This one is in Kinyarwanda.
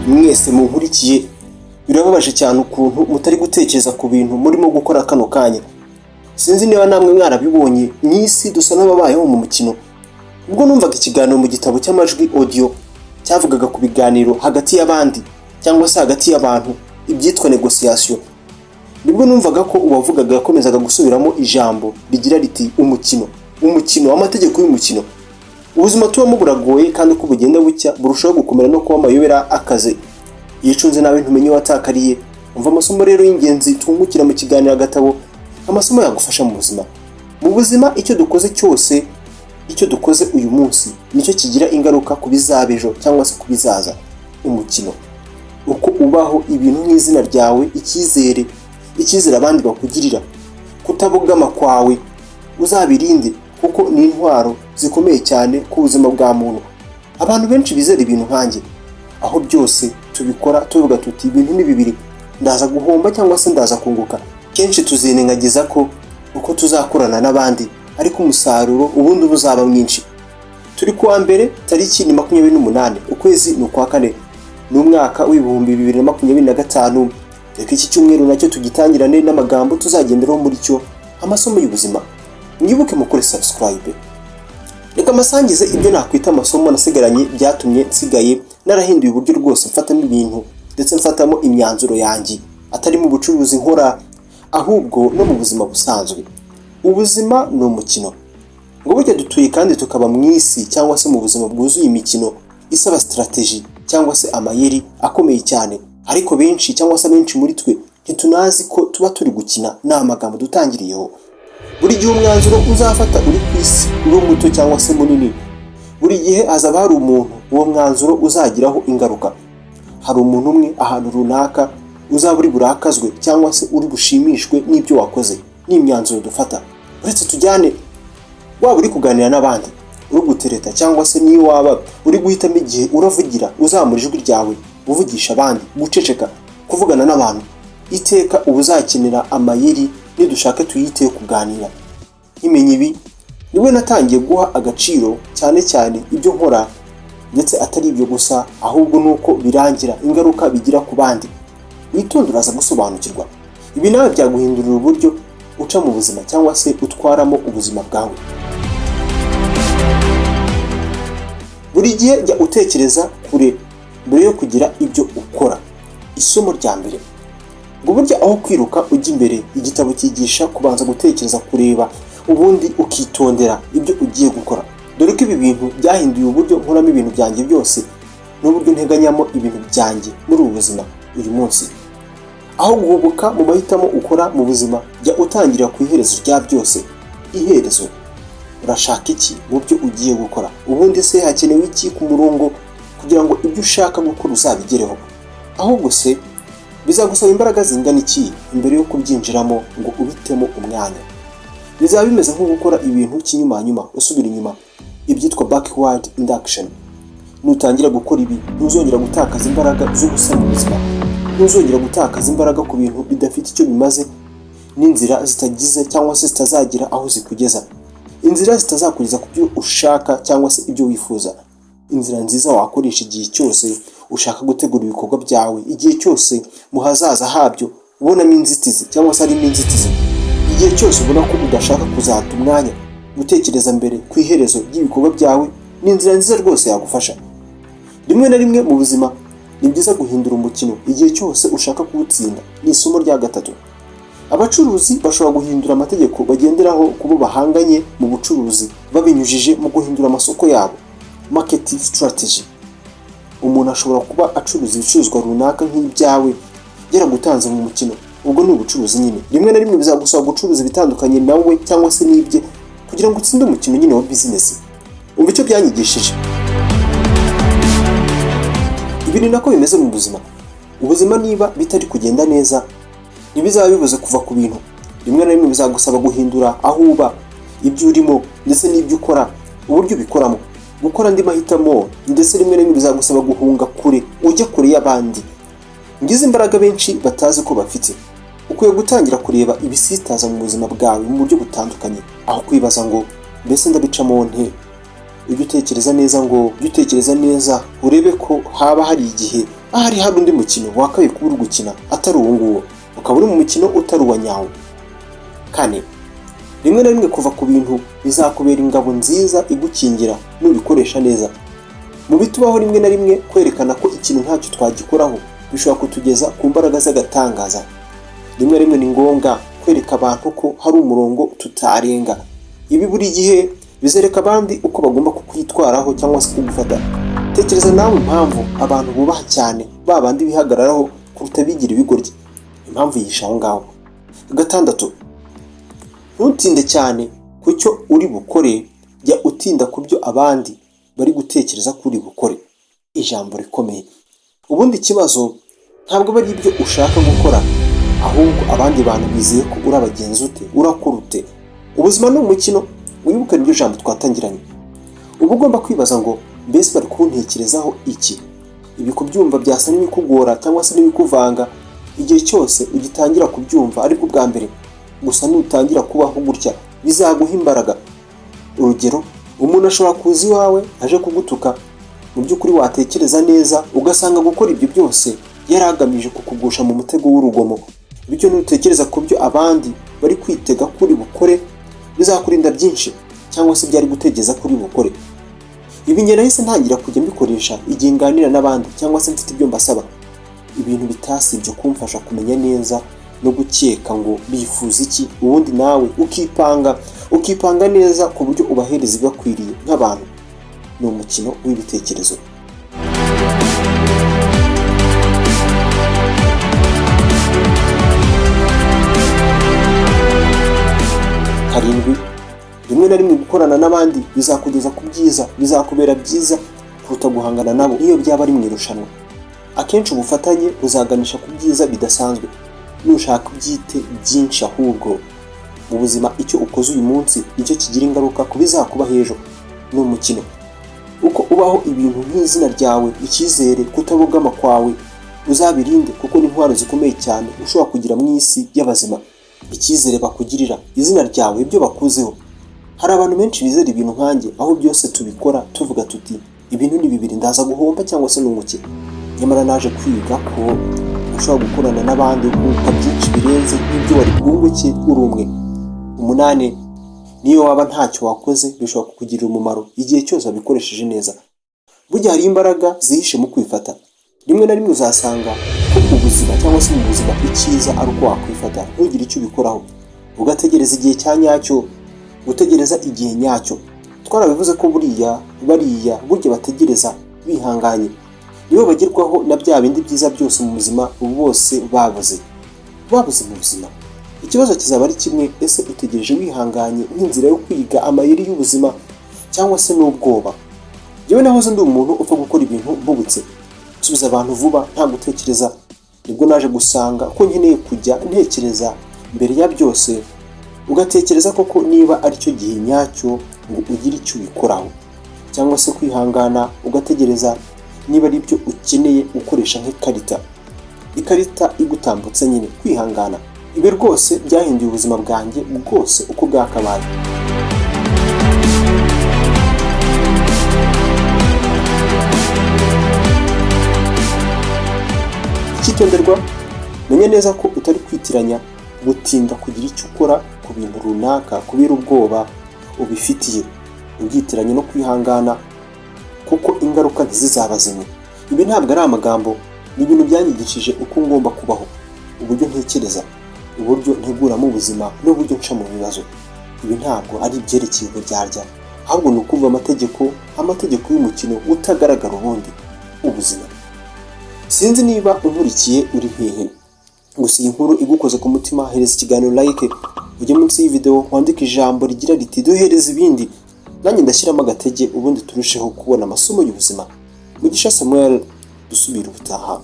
mwese munkurikiye, birababaje cyane ukuntu mutari gutekereza ku bintu murimo gukora kano kanya. Sinzi niba namwe mwarabibonye, n'isi dusa n'ababayeho mu mukino. Ubwo numvaga ikiganiro mu gitabo cy'amajwi audio cyavugaga ku biganiro hagati y'abandi cyangwa se hagati y'abantu, ibyitwa negotiation, nibwo numvaga ko uwavugaga yakomezaga gusubiramo ijambo rigira riti umukino, amategeko y'umukino. Ubuzima tubamo buragoye kandi uko bugenda bucya burushaho gukomera no kuba amayobera akaze. Iyo ucunze nawe ntumenye watakariye. Umva amasomo rero y'ingenzi tungukira mu kiganiro agatabo, amasomo yagufasha mu buzima. Mu buzima icyo dukoze cyose, icyo dukoze uyu munsi nicyo kigira ingaruka ku bizaba ejo cyangwa se ku bizaza. Umukino, uko ubaho ibintu nk'izina ryawe, icyizere abandi bakugirira, kutabogama kwawe uzabirinde, kuko ni intwaro zikomeye cyane ku buzima bwa muntu. Abantu benshi bizera ibintu nkanjye, aho byose tubikora tuvuga tuti ibintu ni bibiri, ndaza guhomba cyangwa se ndaza kunguka. Kenshi tuzirengagiza ko uko tuzakorana n'abandi ariko umusaruro ubundi uzaba mwinshi. Turi kuwa mbere tariki ni 28, ukwezi ni ukwa kane, n'umwaka w'ibihumbi 2025. Reka iki cyumweru nacyo tugitangirane n'amagambo tuzagenderaho muri cyo, amasomo y'ubuzima. Mwibuke mukore subscribe. Reka masangize ibyo nakwita amasomo nasigaranye byatumye nsigaye narahinduye uburyo rwose mfatamo ibintu ndetse mfatamo imyanzuro yanjye, atari mu bucuruzi nkora ahubwo no mu buzima busanzwe. Ubuzima ni umukino, ngo burya dutuye kandi tukaba mu isi cyangwa se mu buzima bwuzuye imikino isaba strategy cyangwa se amayeri akomeye cyane, ariko benshi cyangwa se benshi muri twe ntitunazi ko tuba turi gukina n'amagambo dutangiriyeho. Buri gihe umwanzuro uzafata uri ku isi, uri muto cyangwa se munini, buri gihe hazaba hari umuntu uwo mwanzuro uzagiraho ingaruka. Hari umuntu umwe ahantu runaka uzaba uri burakazwe cyangwa se uri bushimishwe n'ibyo wakoze n'imyanzuro dufata. Uretse tujyane, waba uri kuganira n'abandi, uri gutereta cyangwa se niyo waba uri guhitamo igihe uravugira, uzamura ijwi ryawe uvugisha abandi, guceceka, kuvugana n'abantu, iteka uba uzakenera amayeri nidushaka tuyiteho kuganira. Nkimenye ibi niwe natangiye guha agaciro cyane ibyo nkora, ndetse atari ibyo gusa ahubwo nuko birangira ingaruka bigira ku bandi. Witonde uraza gusobanukirwa. Ibi nawe byaguhindurira uburyo uca mu buzima cyangwa se utwaramo ubuzima bwawe. Buri gihe jya utekereza kure mbere yo kugira ibyo ukora. Isomo rya mbere, ngo burya aho kwiruka ujya imbere, igitabo cyigisha kubanza gutekereza, kureba, ubundi ukitondera ibyo ugiye gukora. Dore ko ibi bintu byahinduye uburyo nkoramo ibintu byanjye byose n'uburyo nteganyamo ibintu byanjye muri ubu buzima uyu munsi. Aho guhubuka mu mahitamo ukora mu buzima, jya utangira ku iherezo rya byose. Iherezo, urashaka iki mu byo ugiye gukora? Ubundi se hakenewe iki ku murongo kugira ngo ibyo ushaka gukora uzabigereho? Ahubwo se bizagusaba imbaraga zingana iki imbere yo kubyinjiramo ngo ubitemo umwanya? Bizaba bimeze nko gukora ibintu kinyuma usubira inyuma, ibyitwa backward induction. Nutangira gukora ibi, ntuzongera gutakaza imbaraga z'ubusa mu buzima, ntuzongera gutakaza imbaraga ku bintu bidafite icyo bimaze, n'inzira zitagize cyangwa se zitazagira aho zikugeza, inzira zitazakugeza ku byo ushaka cyangwa se ibyo wifuza. Inzira nziza wakoresha igihe cyose ushaka gutegura ibikorwa byawe, igihe cyose mu hazaza habyo ubonamo inzitizi cyangwa se harimo inzitizi, igihe cyose ubona ko udashaka kuzata umwanya gutekereza mbere ku iherezo ry'ibikorwa byawe, ni inzira nziza rwose yagufasha. Rimwe na rimwe mu buzima ni byiza guhindura umukino igihe cyose ushaka kuwutsinda. Ni isomo rya gatatu. Abacuruzi bashobora guhindura amategeko bagenderaho kubo bahanganye mu bucuruzi babinyujije mu guhindura amasoko yabo, market strategy. Umuntu ashobora kuba acuruza ibicuruzwa runaka nk'ibyawe yaragutanze mu mukino, ubwo ni ubucuruzi nyine. Rimwe na rimwe bizagusaba gucuruza ibitandukanye nawe cyangwa se n'ibye kugira ngo utsinde umukino nyine wa business. Umva icyo byanyigishije. Ibi ni nako bimeze mu buzima. Ubuzima niba bitari kugenda neza, ntibizaba bibuze kuva ku bintu. Rimwe na rimwe bizagusaba guhindura aho uba, ibyo urimo ndetse n'ibyo ukora, uburyo ubikoramo, gukora andi mahitamo, ndetse rimwe na rimwe bizagusaba guhunga kure, ujya kure y'abandi. Ngize imbaraga benshi batazi ko bafite. Ukwiye gutangira kureba ibisitaza mu buzima bwawe mu buryo butandukanye, aho kwibaza ngo mbese ndabicamo nte. Ujye utekereza neza urebe ko haba hari igihe ahari hari undi mukino wakabaye kuba uri gukina atari uwo nguwo, ukaba uri mu mukino utari uwa nyawo. Kane, rimwe na rimwe kuva ku bintu bizakubera ingabo nziza igukingira nubikoresha neza. Mu bitubaho rimwe na rimwe kwerekana ko ikintu ntacyo twagikoraho bishobora kutugeza ku mbaraga z'agatangaza. Rimwe na rimwe ni ngombwa kwereka abantu ko hari umurongo tutarenga. Ibi buri gihe bizereka abandi uko bagomba kukwitwaraho cyangwa se kugufata. Tekereza nawe impamvu abantu bubaha cyane babandi bihagararaho kuruta bigira ibigoryi. Impamvu yisha aho ngaho. Gatandatu, ntutinde cyane ku cyo uri bukore, jya utinda ku byo abandi bari gutekereza ko uri bukore. Ijambo rikomeye. Ubundi ikibazo ntabwo bari ibyo ushaka gukora, ahubwo abandi bantu bizeye ko urabagenza ute, urakora ute. Ubuzima ni umukino, wibuke n'iryo jambo twatangiranye. Uba ugomba kwibaza ngo mbese bari kuntekerezaho iki. Ibi kubyumva byasa n'ibikugora cyangwa se n'ibikuvanga igihe cyose ugitangira kubyumva ariko bwa mbere. Gusa nutangira kubaho gutya bizaguha imbaraga. Urugero, umuntu ashobora kuza iwawe aje kugutuka, mu by'ukuri watekereza neza ugasanga gukora ibyo byose yari agamije kukugusha mu mutego w'urugomo. Bityo nutekereza ku byo abandi bari kwitega kuri bukore bizakurinda byinshi cyangwa se byari gutegeza kuri bukore. Ibi njye nahise ntangira kujya mbikoresha igihe nganira n'abandi cyangwa se mfite ibyo mbasaba. Ibintu bitasibye kumfasha kumenya neza no gukeka ngo bifuza iki, ubundi nawe ukipanga neza ku buryo ubahereza ibibakwiriye nk'abantu. Ni umukino w'ibitekerezo. Karindwi, rimwe na rimwe gukorana n'abandi bizakugeza ku byiza, bizakubera byiza kuruta guhangana nabo iyo byaba ari mu irushanwa. Akenshi ubufatanye buzaganisha ku byiza bidasanzwe. Nushaka ubyite byinshi, ahubwo mu buzima icyo ukoze uyu munsi nicyo kigira ingaruka ku bizakuba h'ejo. Ni umukino. Uko ubaho ibintu nk'izina ryawe, icyizere, kutabogama kwawe uzabirinde, kuko ni intwaro zikomeye cyane ushobora kugira mu isi y'abazima. Icyizere bakugirira, izina ryawe, ibyo bakuzeho. Hari abantu benshi bizera ibintu nkanjye, aho byose tubikora tuvuga tuti ibintu ni bibiri, ndaza guhomba cyangwa se nunguke. Nyamara naje kwiga ko ushobora gukorana n'abandi ukunguka byinshi birenze n'ibyo wari bwunguke uri umwe. 8, niyo waba ntacyo wakoze bishobora kukugirira umumaro igihe cyose wabikoresheje neza. Burya hari imbaraga zihishe mu kwifata. Rimwe na rimwe uzasanga ko ubuzima cyangwa se mu buzima icyiza ari uko wakwifata, ntugire icyo ubikoraho, ugategereza igihe cya nyacyo, gutegereza igihe nyacyo. Twarabivuze ko buriya burya bategereza bihanganye nibo bagerwaho na bya bindi byiza byose mu buzima bose babuze mu buzima. Ikibazo kizaba ari kimwe, ese utegereje wihanganye nk'inzira yo kwiga amayeri y'ubuzima cyangwa se n'ubwoba? Yewe nahoze ndi umuntu upfa gukora ibintu mbubutse, nsubiza abantu vuba nta gutekereza. Nibwo naje gusanga ko nkeneye kujya ntekereza mbere ya byose, ugatekereza koko niba ari cyo gihe nyacyo ngo ugire icyo ubikoraho, cyangwa se kwihangana ugategereza niba ari byo ukeneye gukoresha nk'ikarita. Ikarita igutambutsa nyine, kwihangana. Ibi rwose byahinduye ubuzima bwanjye bwose uko bwakabaye. Icyitonderwa, menya neza ko utari kwitiranya gutinda kugira icyo ukora ku bintu runaka kubera ubwoba ubifitiye, ubyitiranye no kwihangana, kuko ingaruka ntizizaba zimwe. Ibi ntabwo ari amagambo, ni ibintu byanyigishije uko ngomba kubaho, uburyo ntekereza, uburyo nteguramo ubuzima n'uburyo nca mu bibazo. Ibi ntabwo ari ibyerekeye uburyarya, ahubwo ni ukumva amategeko y'umukino utagaragara ubundi, ubuzima. Sinzi niba unkurikiye uri hehe, gusa iyi nkuru igukoze ku mutima, hereza ikiganiro like, ujye munsi y'iyi video wandike ijambo rigira riti duhereze ibindi, nanjye ndashyiramo agatege ubundi turusheho kubona amasomo y'ubuzima. Mugisha Samuel, dusubira ubutaha.